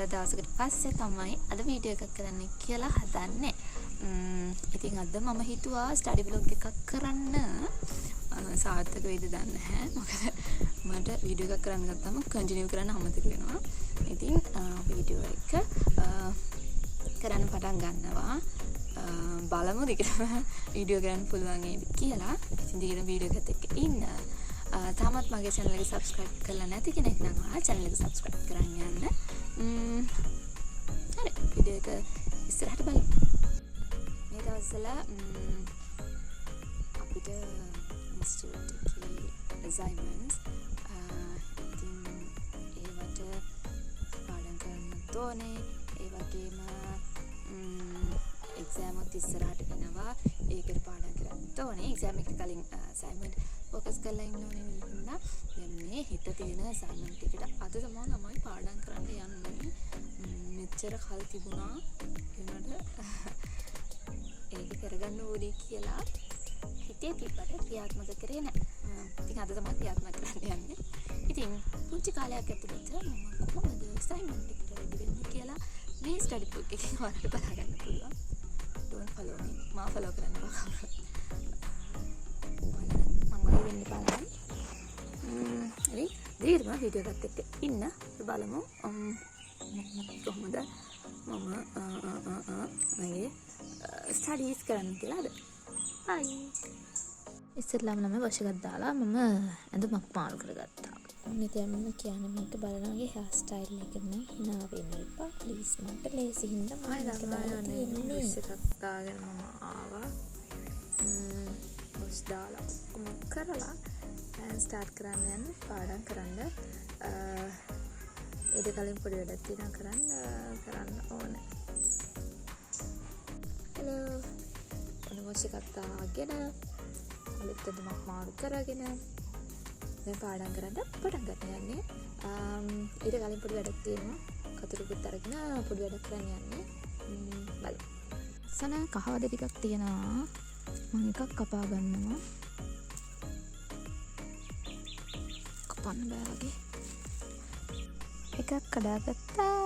ගොඩක් දවසකට පස්සේ තමයි අද වීඩියෝ එකක් කරන්න කියලා හදන්නේ. ඉතින් අද මම හිතුවා ස්ටඩි බ්ලොග් එකක් කරන්න. සාර්ථක වෙයිද දන්නේ නැහැ. මොකද මට වීඩියෝ එකක් කරන්න ගත්තම කන්ටිනියු කරන්න අමතක වෙනවා. ඉතින් වීඩියෝ එක කරන්න පටන් ගන්නවා. බලමු දිගටම වීඩියෝ කරන්න පුළුවන් වේද කියලා. ඉතින් දිගටම වීඩියෝ එකත් එක්ක ඉන්න. තාමත් මගේ channel එක subscribe කරලා නැති කෙනෙක් නම් channel එක subscribe කරන් යන්න. හරි වීඩියෝ එක ඉස්සරහට බලමු. මේ දවස්වල අපිට institute එකේ assignments ඉතින් ඒවට පාඩම් කරන්න ඕනේ. ඒ වගේම exam එකත් ඉස්සරහට එනවා. ඒකට පාඩම් කරන්න ඕනේ. exam එක කලින් assignment focus කරලා ඉන්න ඕනේ නේද? දැන් මේ හිත තියෙන assignment එකට අද තමයි ළමයි පාඩම් කරන්න යන්නේ. මෙච්චර කල් තිබුණා ඒනට ඒක කරගන්න ඕනේ කියලා හිතේ තිබ්බට ක්‍රියාත්මක කරේ නැහැ. ඉතින් අද තමයි ක්‍රියාත්මක කරන්න යන්නේ. ඉතින් පුංචි කාලයක් ඇතුළත මම කොහොමද assignment එකට ready වෙන්නේ කියලා මේ study book එකෙන් ඔයාලට බලා ගන්න පුළුවන්. don't follow me. මා follow කරන්න බෑ. වෙන්න බලන්න. හරි. දීර්ඝ වීඩියෝ එකත් එක්ක ඉන්න බලමු. කොහොමද මම මගේ ස්ටඩීස් කරන්න කියලාද? හයි. ඉස්සෙල්ලාම නම් වශ එකක් දාලා මම ඇඳුමක් මාරු කරගත්තා. මෙතන මම කියන්නේ මේක බලනවාගේ hair style එක නේ hina වෙන්න එපා. please මට ලේසි හින්දා මම දාන්නේ එකක් දාගෙන මම ආවා. බස් දාලා කොහොම කරලා දැන් ස්ටාර්ට් කරන්න යන්නේ පාඩම් කරන්න. ඊට කලින් පොඩි වැඩක් තියෙනවා කරන්න ඕනේ. hello මොනවද එකක් දාගෙන අලුත් දෙයක් මාරු කරගෙන දැන් පාඩම් කරන්න පටන් ගන්න යන්නේ. ඊට කලින් පොඩි වැඩක් තියෙනවා. කතුරුකුත් අරගෙන පොඩි වැඩක් කරන්න යන්නේ. බලමු. සන කහවද ටිකක් තියෙනවා. මම එකක් කපා ගන්නවා. කපන්න බෑ වගේ. එකක් කඩාගත්තා.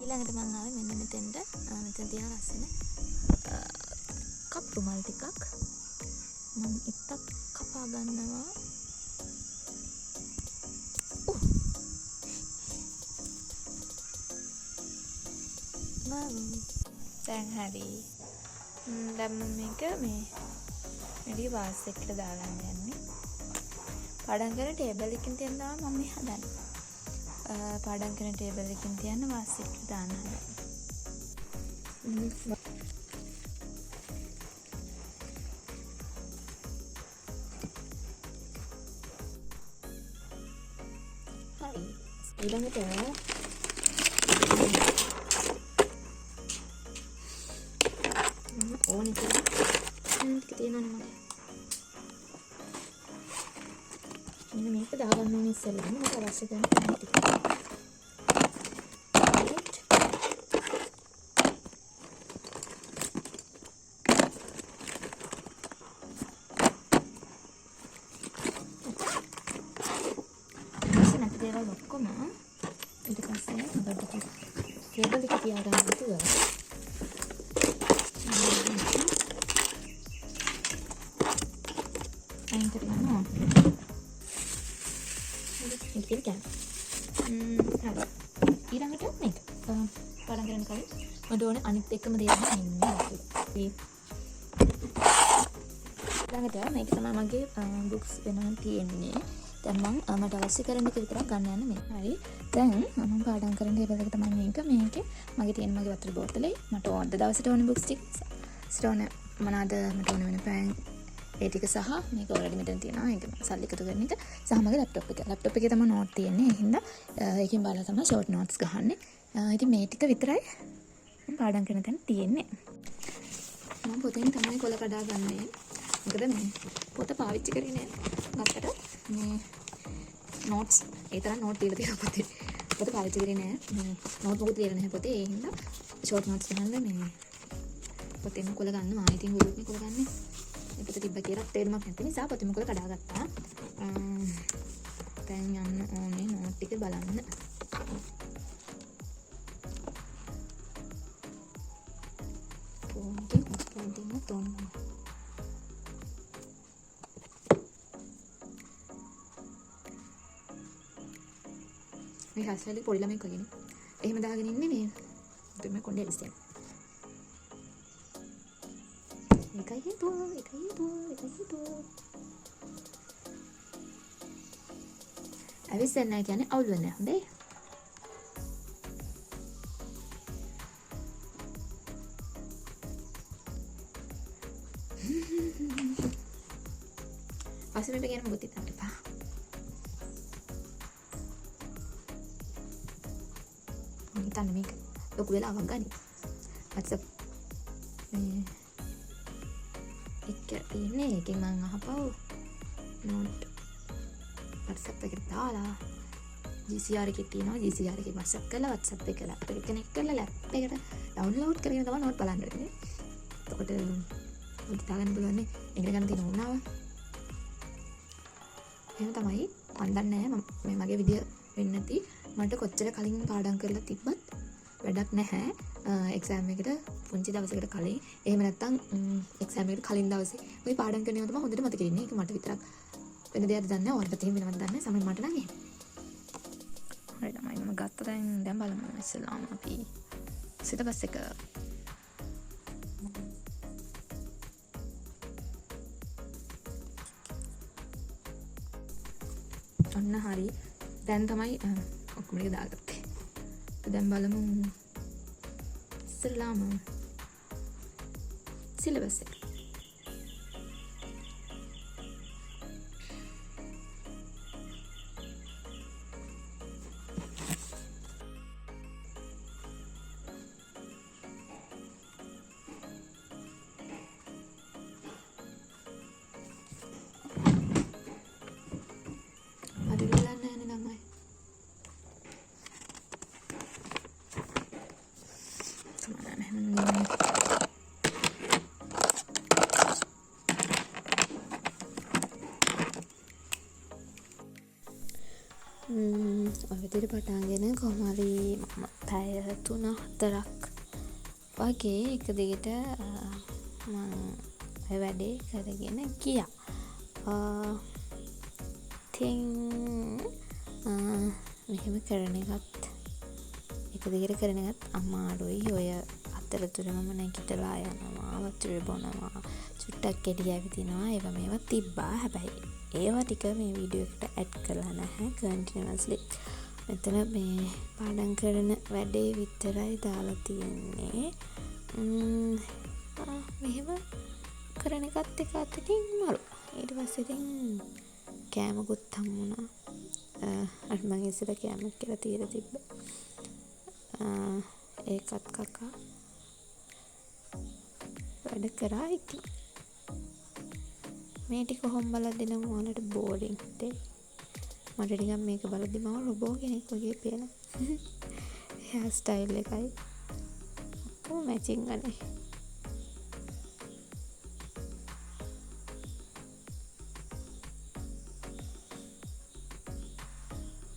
ඊළඟට මම ආවේ මෙන්න මෙතෙන්ට. මෙතන තියෙන ලස්සන කප් රුමාල් ටිකක්. මම එකක් කපා ගන්නවා. දැන් හරි. දැන් මම මේක මේ මෙඩි වාස් එකට දාගන්න යන්නේ. පාඩම් කරන ටේබල් එකකින් තියන දාම මම මේ හදන්නේ. පාඩම් කරන ටේබල් එකකින් තියන වාස් එකට දාන්න හදන්නේ. හරි. ඊළඟට ඕනේ තියෙනවා නේද? මෙන්න මේක දාගන්න ඕනේ ඉස්සෙල්ලාම මට අවශ්‍ය කරන ටික. නැති දේවල් ඔක්කොම ඊට පස්සේ හදන්න කේබල් එක තියාගන්න නැතුව අයින් කරනවා. හරි. ඊළඟට මේක පාඩම් කරන කලින් මට ඕනේ අනිත් එකම දේ තමයි ඊළඟට මේක තමයි මගේ බුක්ස් වෙනවා තියෙන්නේ. දැන් මම මට අවශ්‍ය කරන එක විතරක් ගන්න යන්නේ මේ. හරි. දැන් මම පාඩම් කරන ටේබල් එක තමයි මේක. මේකේ මගේ තියෙන මගේ වතුර බෝතලේ මට ඕන දවසට ඕනේ බුක්ස් ටික. ස්ටෝන මොනවාද මට ඕන වෙන පෑන් ඒ ටික සහ මේක ඔල්රෙඩි මෙතන තියෙනවා. ඒක සල්ලි එකතු කරන එක සහ මගේ ලැප්ටොප් එක. ලැප්ටොප් එකේ තමයි නෝට් තියෙන්නේ. ඒ හින්දා ඒකෙන් බලලා තමයි ෂෝට් නෝට්ස් ගහන්නේ. ඉතින් මේ ටික විතරයි මම පාඩම් කරන තැන තියෙන්නේ. මම පොතෙන් තමයි කොළ කඩා ගන්නේ. මොකද මේ පොත පාවිච්චි කරේ නෑ. ගත්තට මේ නෝට්ස් ඒ තරම් නෝට් තියලා තියෙනවා පොතේ. පොත පාවිච්චි කරේ නෑ. මේ නෝට් මොකද තියලා නැහැ පොතේ. ඒ හින්දා ෂෝට් නෝට්ස් ගහන්න මේ පොතෙන් කොළ ගන්නවා. ඉතින් ගොඩක් මේ කොළ ගන්නේ. මේ පොත තිබ්බ කියලා තේරුමක් නැති නිසා පොතෙන් කොළ කඩා ගත්තා. දැන් යන්න ඕනේ නෝට් ටික බලන්න. ඕනේ. මේ හස්ලි පොඩි ළමෙක් වගේනේ. එහෙම දාගෙන ඉන්නේ මේ. දෙන්න කොණ්ඩේ ඉස්සෙන්. එකයි හිතුව. අවිස්සෙන් නැහැ කියන්නේ අවුල් වෙන්නේ නැහැ. අසලට ගැන මොකද හිතන්න එපා. හිතන්න මේක ලොකු වෙලාවක් ගනි. WhatsApp මේ එක තියෙන්නේ එකෙන් මම අහපව් නෝට් WhatsApp එකට දාලා GCR එකේ තියෙනවා. GCR එකේ WhatsApp කරලා WhatsApp එක ලැප් එකට කනෙක්ට් කරලා ලැප් එකට ඩවුන්ලෝඩ් කරගෙන තමයි නෝට් බලන්න වෙන්නේ. එතකොට ඔය තාගන්න පුළුවන් නේ ඉගෙන ගන්න තියෙන උනාව. එහෙම තමයි මන් දන්නේ නැහැ මේ මගේ විදිය වෙන්නේ නැති මට කොච්චර කලින් පාඩම් කරලා තිබ්බත් වැඩක් නැහැ. එක්සෑම් එකට පුංචි දවසකට කලින් එහෙම නැත්නම් එක්සෑම් එකට කලින් දවසේ ওই පාඩම් කරන ඒවා තමයි හොඳට මතක ඉන්නේ. ඒක මට විතරක් වෙන දෙයක්ද දන්නේ නැහැ. ඔයාලට එහෙම වෙනවද දන්නේ නැහැ. සමහර මට නම් එහෙම. හරි ළමයි මම ගත්ත දැන් බලමු ඉස්සෙල්ලාම අපි සිලබස් එක ඔන්න හරි. දැන් තමයි ඔක්කොම ටික දාගත්තේ. දැන් බලමු ඉස්සෙල්ලාම සිලබස් එක. ඔය විදිහට පටන්ගෙන කොහොම හරි මම පැය 3-4ක් වගේ එක දිගට මම ඔය වැඩේ කරගෙන ගියා. ඉතින් මෙහෙම කරන එකත් එක දිගට කරන එකත් අමාරුයි. ඔය අතරතුර මම නැගිටලා යනවා, වතුර බොනවා, චුට්ටක් එළිය ඇවිදිනවා, ඒවා මේවා තිබ්බා. හැබැයි ඒවා ටික මේ වීඩියෝ එකට ඇඩ් කරලා නැහැ කන්ටිනියස්ලි. මෙතන මේ පාඩම් කරන වැඩේ විතරයි දාලා තියෙන්නේ. මෙහෙම කරන එකත් එක අතකින් මරු. ඊට පස්සේ ඉතින් කෑමකුත් හම්බුණා. අර මම ඉස්සර කෑමක් කියලා තියලා තිබ්බා. ඒකත් කකා වැඩ කරා. ඉතින් මේ ටික කොහොම බලද්දි නම් ඔයාලට බෝරින් දෙයි. මට නිකන් මේක බලද්දි මම රොබෝ කෙනෙක් වගේ පේනවා. හේර් ස්ටයිල් එකයි ඔක්කොම මැචින් ගන්නේ.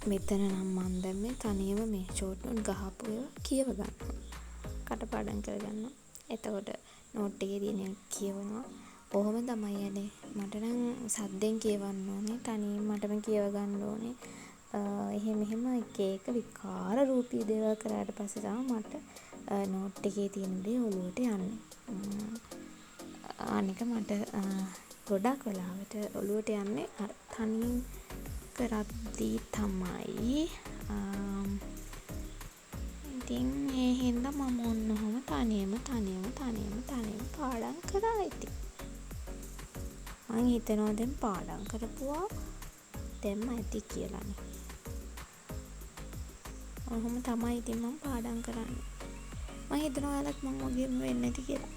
මෙතන නම් මම දැන් මේ තනියම මේ ෂෝට් නෝට් ගහපු ඒවා කියව ගන්නවා. කටපාඩම් කරගන්නවා. එතකොට නෝට් එකේ තියෙන කියවනවා. කොහොම තමයි යන්නේ. මට නම් සද්දෙන් කියවන්න ඕනේ. තනියෙන් මටම කියව ගන්න ඕනේ. එහෙම එක එක විකාර රූපී දේවල් කරාට පස්සේ තමයි මට නෝට් එකේ තියෙන දේ ඔලුවට යන්නේ. අනික මට ගොඩක් වෙලාවට ඔලුවට යන්නේ තනියෙන් කරද්දී තමයි. ඉතින් ඒ හින්දා මම ඔන්නෝම තනියම පාඩම් කරා. ඉතින් මං හිතනවා දැන් පාඩම් කරපුවා දැම්ම ඇති කියලානේ. ඔහොම තමයි ඉතින් මම පාඩම් කරන්නේ. මං හිතනවා ඔයාලත් මං වගේම වෙන්නේ නැති කියලා.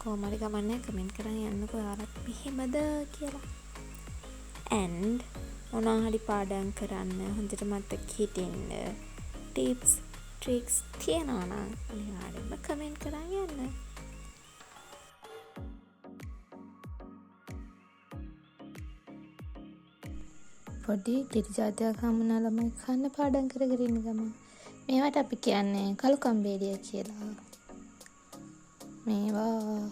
කොහොම හරි කමන්නේ කමෙන්ට් කරන් යන්නකෝ ඔයාලත් මෙහෙමද කියලා. and මොනවා හරි පාඩම් කරන්න හොඳට මතක හිටින්න ටිප්ස් ට්‍රික්ස් තියනවා නම් අනිවාර්යෙන්ම කමෙන්ට් කරන් යන්න. පොඩි කිරි ජාතියක් හමුනා ළමයි කන්න පාඩම් කරගෙන ඉන්න ගමන් මේවට අපි කියන්නේ කළු කම්බේලිය කියලා. මේවා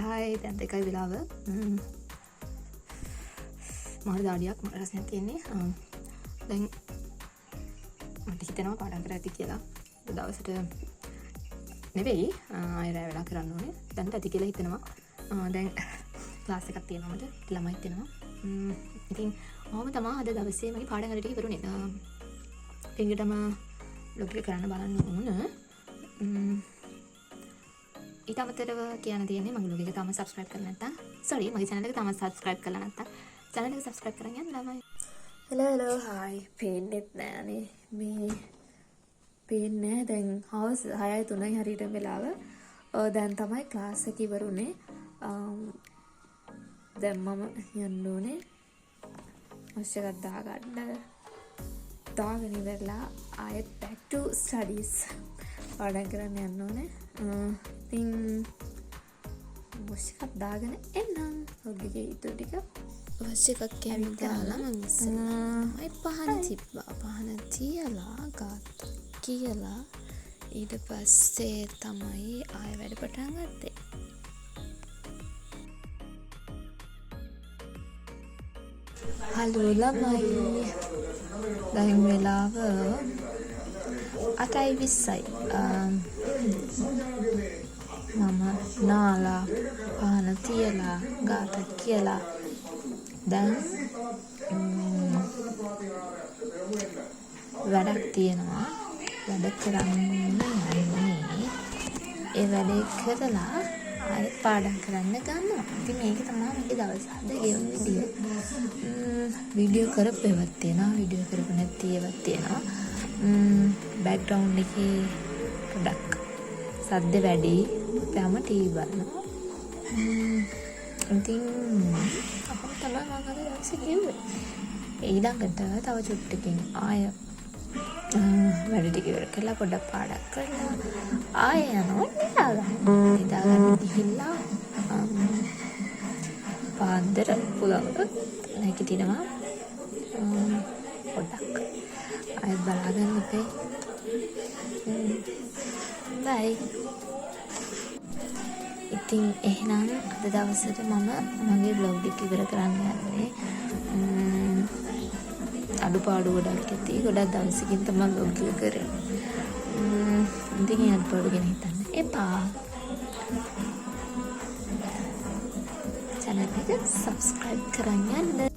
හායි දැන් දෙකයි වෙලාව. මාර දාඩියක් මට රසයක් තියෙන්නේ. දැන් මට හිතෙනවා පාඩම් කරලා ඇති කියලා. දවසට නෙවෙයි ආයෙ රැ වෙලා කරන්න ඕනේ. දැන් ඇති කියලා හිතෙනවා. දැන් ක්ලාස් එකක් තියෙනවා මට. ළමයි ඉන්නවා. ඉතින් මම තමයි අද දවසේ මගේ පාඩම් කරලා ටික ඉවරුනේ. ඊළඟටම ලොග් එක කරන්න බලන්න ඕන. ඊට අමතරව කියන්න තියෙන්නේ මගේ ලොග් එක තාම subscribe කරලා නැත්නම් මගේ channel එක තාම subscribe කරලා නැත්නම් channel එක subscribe කරන් යන්න ළමයි. hello hi පේන්නෙත් නෑනේ මේ පේන්නේ දැන් හවස් 6:03යි හරියට වෙලාව. දැන් තමයි ක්ලාස් එක ඉවරුනේ. දැන් මම යන්න ඕනේ අවශ්‍ය එකක් දාගෙන ඉවරලා ආයෙත් back to studies පාඩම් කරන්න යන්න ඕනේ. ඉතින් අවශ්‍ය එකක් දාගෙන එන්නම්. ලොග් එකේ ඉතුරු ටික අවශ්‍ය එකක් කැමි දාලා මම ඉස්සරහයි පහන තිබ්බා. පහන තියලා ගත්තා කියලා ඊට පස්සේ තමයි ආයෙ වැඩ පටන් ගත්තේ. හලෝ ළමයි. දැන් වෙලාව 8:20යි. මම නාලා පහන තියලා ගාතක් කියලා දැන් වැඩක් තියෙනවා. වැඩ කරන්න යන්නේ. ඒ වැඩේ කරලා ආයෙත් පාඩම් කරන්න ගන්නවා. ඉතින් මේක තමයි මගේ දවස් අද ගෙවන විදිය. වීඩියෝ කරපු ඒවත් තියෙනවා. වීඩියෝ කරපු නැති ඒවත් තියෙනවා. බෑග්ග්‍රවුන්ඩ් එකේ පොඩක් සද්ද වැඩි. අපේම ටීවී බලනවා. ඉතින් අපිට තමයි මම අද දවසේ ගෙවුවේ. ඊළඟට තව චුට්ටකින් ආය වැඩ ටික ඉවර කරලා පොඩ්ඩක් පාඩම් කරලා ආය යනවා නිදාගන්න ගිහිල්ලා පාන්දර පුලවක නැගිටිනවා. පොඩ්ඩක් ආයෙත් බලාගන්න ඉපේ. බයි. ඉතින් එහෙනම් අද දවසට මම මගේ බ්ලොග් එක ඉවර කරන්න යන්නේ. අඩුපාඩු ගොඩක් ඇති. ගොඩක් දවසකින් තමයි බ්ලොග් එක කරේ. ඉතින් ඒ අඩුපාඩු ගැන හිතන්න එපා. channel එක subscribe කරන් යන්න.